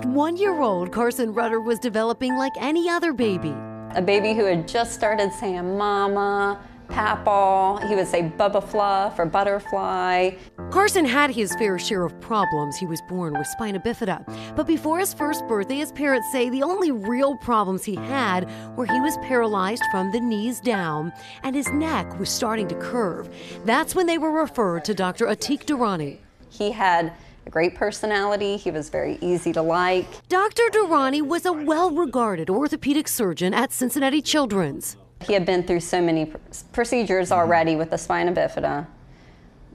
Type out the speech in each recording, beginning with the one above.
At 1 year old, Carson Rudder was developing like any other baby. A baby who had just started saying mama, papa. He would say bubba fluff or butterfly. Carson had his fair share of problems. He was born with spina bifida. But before his first birthday, his parents say the only real problems he had were he was paralyzed from the knees down and his neck was starting to curve. That's when they were referred to Dr. Atik Durrani. He had a great personality. He was very easy to like. Dr. Durrani was a well-regarded orthopedic surgeon at Cincinnati Children's. He had been through so many procedures already with the spina bifida.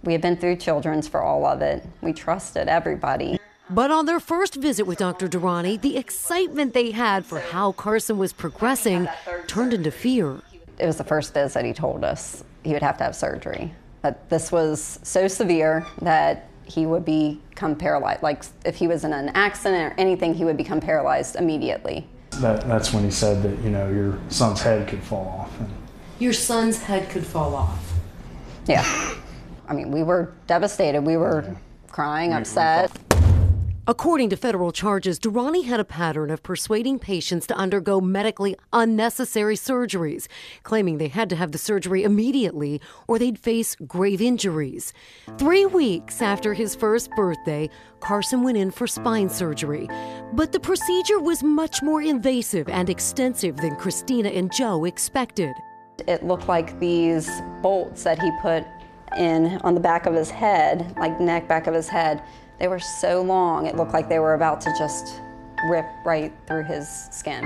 We had been through Children's for all of it. We trusted everybody. But on their first visit with Dr. Durrani, the excitement they had for how Carson was progressing turned into fear. It was the first visit he told us he would have to have surgery. That this was so severe that he would become paralyzed. Like if he was in an accident or anything, he would become paralyzed immediately. That's when he said that, your son's head could fall off. Your son's head could fall off? Yeah. I mean, we were devastated. We were crying, upset. According to federal charges, Durrani had a pattern of persuading patients to undergo medically unnecessary surgeries, claiming they had to have the surgery immediately or they'd face grave injuries. 3 weeks after his first birthday, Carson went in for spine surgery. But the procedure was much more invasive and extensive than Christina and Joe expected. It looked like these bolts that he put in on the back of his head, like neck, back of his head. They were so long, it looked like they were about to just rip right through his skin.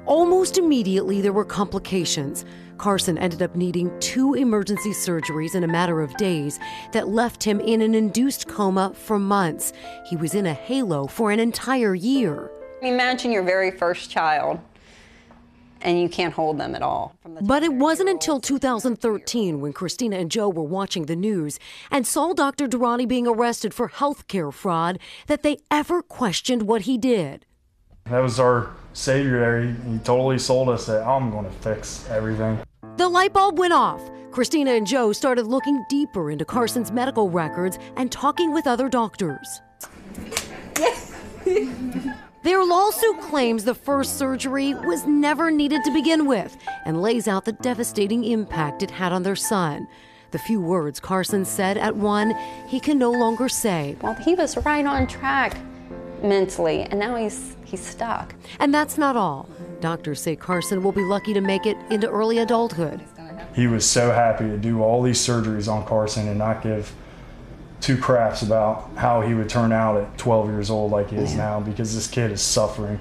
Almost immediately, there were complications. Carson ended up needing 2 emergency surgeries in a matter of days that left him in an induced coma for months. He was in a halo for an entire year. Imagine your very first child, and you can't hold them at all. But it wasn't until 2013 when Christina and Joe were watching the news and saw Dr. Durrani being arrested for healthcare fraud that they ever questioned what he did. That was our savior there. He totally sold us that I'm going to fix everything. The light bulb went off. Christina and Joe started looking deeper into Carson's medical records and talking with other doctors. Their lawsuit claims the first surgery was never needed to begin with and lays out the devastating impact it had on their son. The few words Carson said at one, he can no longer say. Well, he was right on track mentally, and now he's stuck. And that's not all. Doctors say Carson will be lucky to make it into early adulthood. He was so happy to do all these surgeries on Carson and not give 2 craps about how he would turn out at 12 years old like he is now, because this kid is suffering.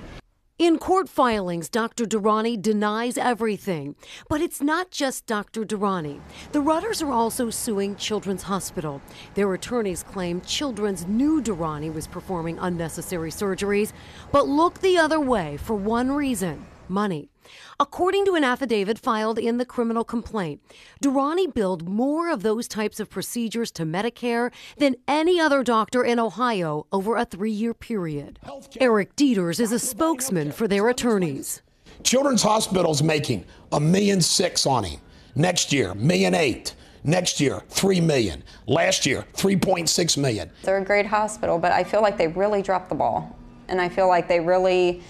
In court filings, Dr. Durrani denies everything. But it's not just Dr. Durrani. The Rudders are also suing Children's Hospital. Their attorneys claim Children's knew Durrani was performing unnecessary surgeries, but looked the other way for one reason: money. According to an affidavit filed in the criminal complaint, Durrani billed more of those types of procedures to Medicare than any other doctor in Ohio over a 3-year period. Eric Dieters is a spokesman for their attorneys. Children's Hospital's making $1.6 million on him. Next year, $1.8 million. Next year, $3 million. Last year, $3.6 million. They're a great hospital, but I feel like they really dropped the ball. And I feel like they really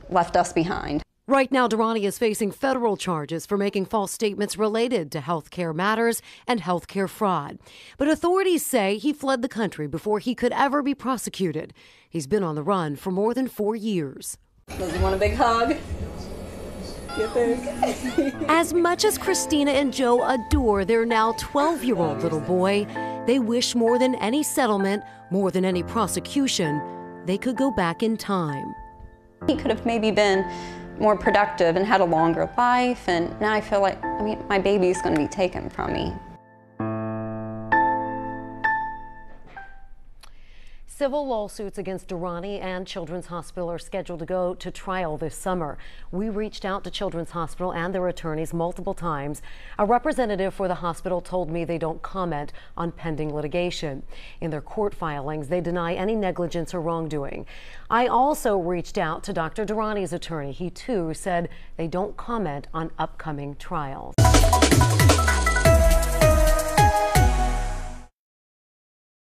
left us behind. Right now, Durrani is facing federal charges for making false statements related to health care matters and health care fraud. But authorities say he fled the country before he could ever be prosecuted. He's been on the run for more than 4 years. Does he want a big hug? Get big. As much as Christina and Joe adore their now 12-year-old little boy, they wish more than any settlement, more than any prosecution, they could go back in time. He could have maybe been more productive and had a longer life, and now I feel like, my baby's going to be taken from me. Civil lawsuits against Durrani and Children's Hospital are scheduled to go to trial this summer. We reached out to Children's Hospital and their attorneys multiple times. A representative for the hospital told me they don't comment on pending litigation. In their court filings, they deny any negligence or wrongdoing. I also reached out to Dr. Durrani's attorney. He too said they don't comment on upcoming trials.